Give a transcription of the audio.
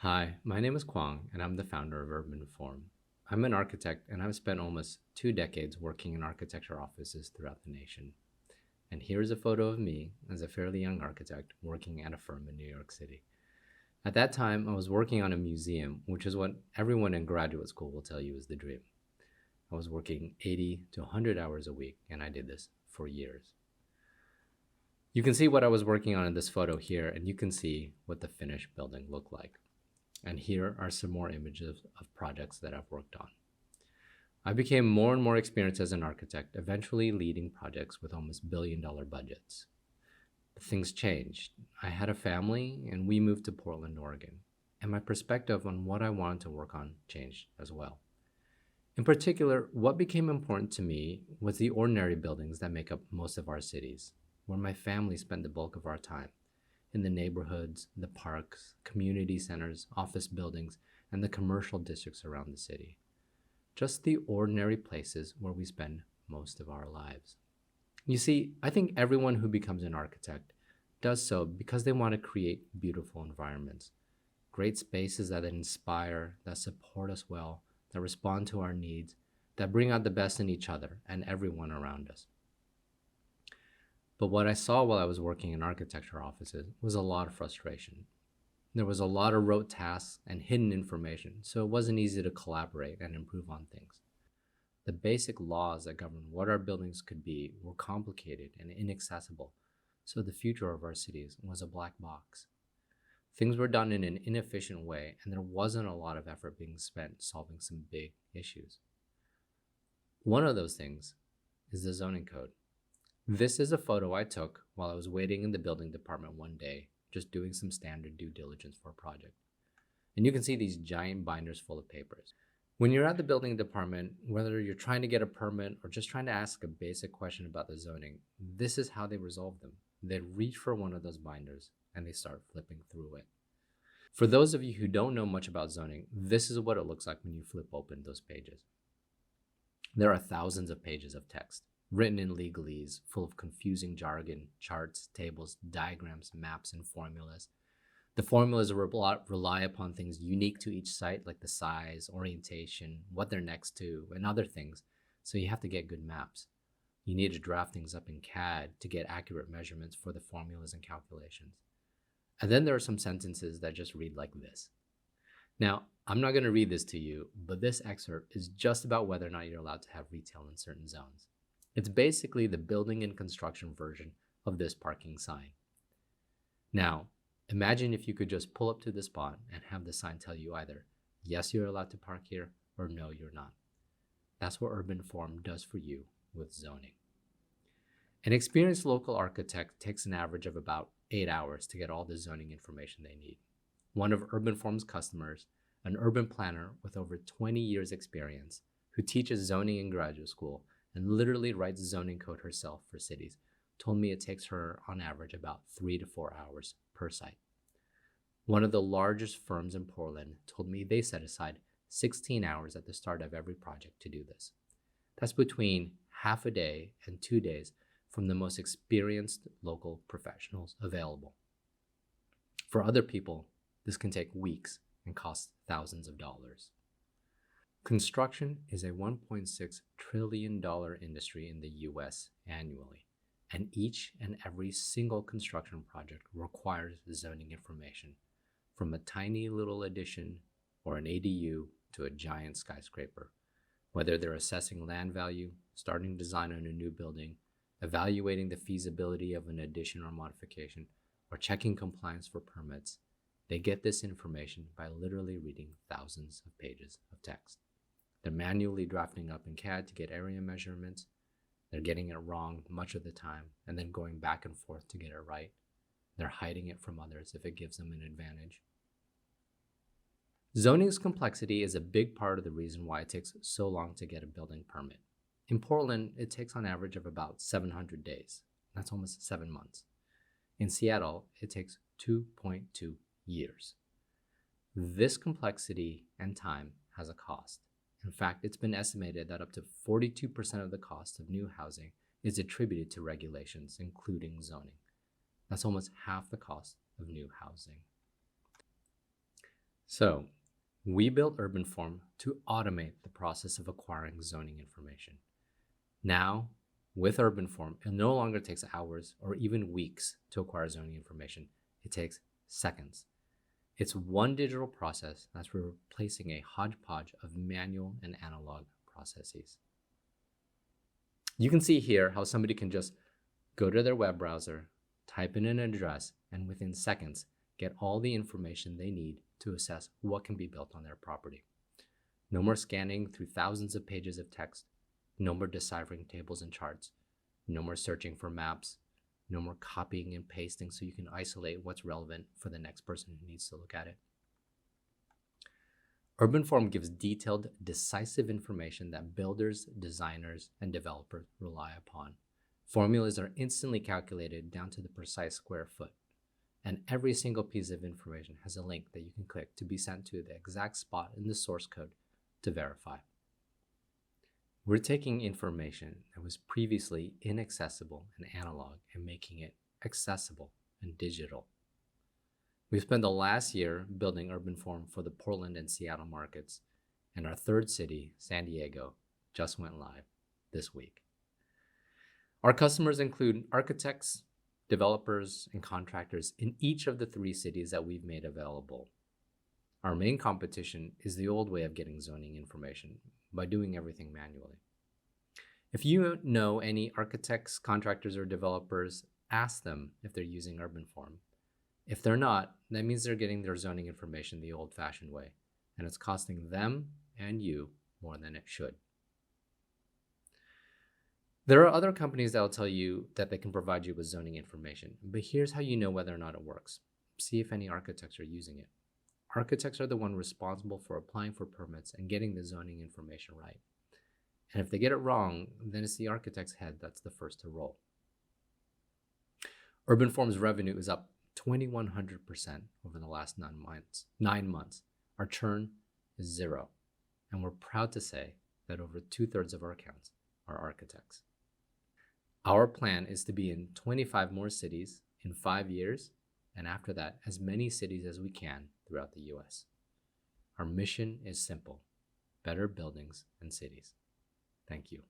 Hi, my name is Kwang, and I'm the founder of UrbanForm. I'm an architect, and I've spent almost 2 decades working in architecture offices throughout the nation. And here's a photo of me as a fairly young architect working at a firm in New York City. At that time, I was working on a museum, which is what everyone in graduate school will tell you is the dream. I was working 80 to 100 hours a week, and I did this for years. You can see what I was working on in this photo here, and you can see what the finished building looked like. And here are some more images of projects that I've worked on. I became more and more experienced as an architect, eventually leading projects with almost billion-dollar budgets. But things changed. I had a family and we moved to Portland, Oregon, and my perspective on what I wanted to work on changed as well. In particular, what became important to me was the ordinary buildings that make up most of our cities, where my family spent the bulk of our time. In the neighborhoods, the parks, community centers, office buildings, and the commercial districts around the city. Just the ordinary places where we spend most of our lives. You see, I think everyone who becomes an architect does so because they want to create beautiful environments, great spaces that inspire, that support us well, that respond to our needs, that bring out the best in each other and everyone around us. But what I saw while I was working in architecture offices was a lot of frustration. There was a lot of rote tasks and hidden information, so it wasn't easy to collaborate and improve on things. The basic laws that govern what our buildings could be were complicated and inaccessible, so the future of our cities was a black box. Things were done in an inefficient way, and there wasn't a lot of effort being spent solving some big issues. One of those things is the zoning code. This is a photo I took while I was waiting in the building department one day, just doing some standard due diligence for a project. And you can see these giant binders full of papers. When you're at the building department, whether you're trying to get a permit or just trying to ask a basic question about the zoning, this is how they resolve them. They reach for one of those binders and they start flipping through it. For those of you who don't know much about zoning, this is what it looks like when you flip open those pages. There are thousands of pages of text, written in legalese, full of confusing jargon, charts, tables, diagrams, maps, and formulas. The formulas rely upon things unique to each site, like the size, orientation, what they're next to, and other things, so you have to get good maps. You need to draft things up in CAD to get accurate measurements for the formulas and calculations. And then there are some sentences that just read like this. Now, I'm not going to read this to you, but this excerpt is just about whether or not you're allowed to have retail in certain zones. It's basically the building and construction version of this parking sign. Now, imagine if you could just pull up to the spot and have the sign tell you either, yes, you're allowed to park here, or no, you're not. That's what UrbanForm does for you with zoning. An experienced local architect takes an average of about 8 hours to get all the zoning information they need. One of UrbanForm's customers, an urban planner with over 20 years experience, who teaches zoning in graduate school, and literally writes zoning code herself for cities, told me it takes her on average about 3 to 4 hours per site. One of the largest firms in Portland told me they set aside 16 hours at the start of every project to do this. That's between half a day and 2 days from the most experienced local professionals available. For other people, this can take weeks and cost thousands of dollars. Construction is a $1.6 trillion industry in the US annually, and each and every single construction project requires zoning information, from a tiny little addition or an ADU to a giant skyscraper. Whether they're assessing land value, starting design on a new building, evaluating the feasibility of an addition or modification, or checking compliance for permits, they get this information by literally reading thousands of pages of text. They're manually drafting up in CAD to get area measurements. They're getting it wrong much of the time and then going back and forth to get it right. They're hiding it from others if it gives them an advantage. Zoning's complexity is a big part of the reason why it takes so long to get a building permit. In Portland, it takes on average of about 700 days. That's almost 7 months. In Seattle, it takes 2.2 years. This complexity and time has a cost. In fact, it's been estimated that up to 42% of the cost of new housing is attributed to regulations, including zoning. That's almost half the cost of new housing. So, we built UrbanForm to automate the process of acquiring zoning information. Now, with UrbanForm, it no longer takes hours or even weeks to acquire zoning information. It takes seconds. It's one digital process that's replacing a hodgepodge of manual and analog processes. You can see here how somebody can just go to their web browser, type in an address, and within seconds get all the information they need to assess what can be built on their property. No more scanning through thousands of pages of text, no more deciphering tables and charts, no more searching for maps, no more copying and pasting so you can isolate what's relevant for the next person who needs to look at it. UrbanForm gives detailed, decisive information that builders, designers, and developers rely upon. Formulas are instantly calculated down to the precise square foot, and every single piece of information has a link that you can click to be sent to the exact spot in the source code to verify. We're taking information that was previously inaccessible and analog and making it accessible and digital. We spent the last year building UrbanForm for the Portland and Seattle markets, and our third city, San Diego, just went live this week. Our customers include architects, developers, and contractors in each of the 3 cities that we've made available. Our main competition is the old way of getting zoning information by doing everything manually. If you know any architects, contractors, or developers, ask them if they're using UrbanForm. If they're not, that means they're getting their zoning information the old-fashioned way, and it's costing them and you more than it should. There are other companies that will tell you that they can provide you with zoning information, but here's how you know whether or not it works. See if any architects are using it. Architects are the one responsible for applying for permits and getting the zoning information right. And if they get it wrong, then it's the architect's head that's the first to roll. UrbanForm's revenue is up 2,100% over the last 9 months. Our churn is 0. And we're proud to say that over 2/3 of our accounts are architects. Our plan is to be in 25 more cities in 5 years, and after that, as many cities as we can throughout the US. Our mission is simple: better buildings and cities. Thank you.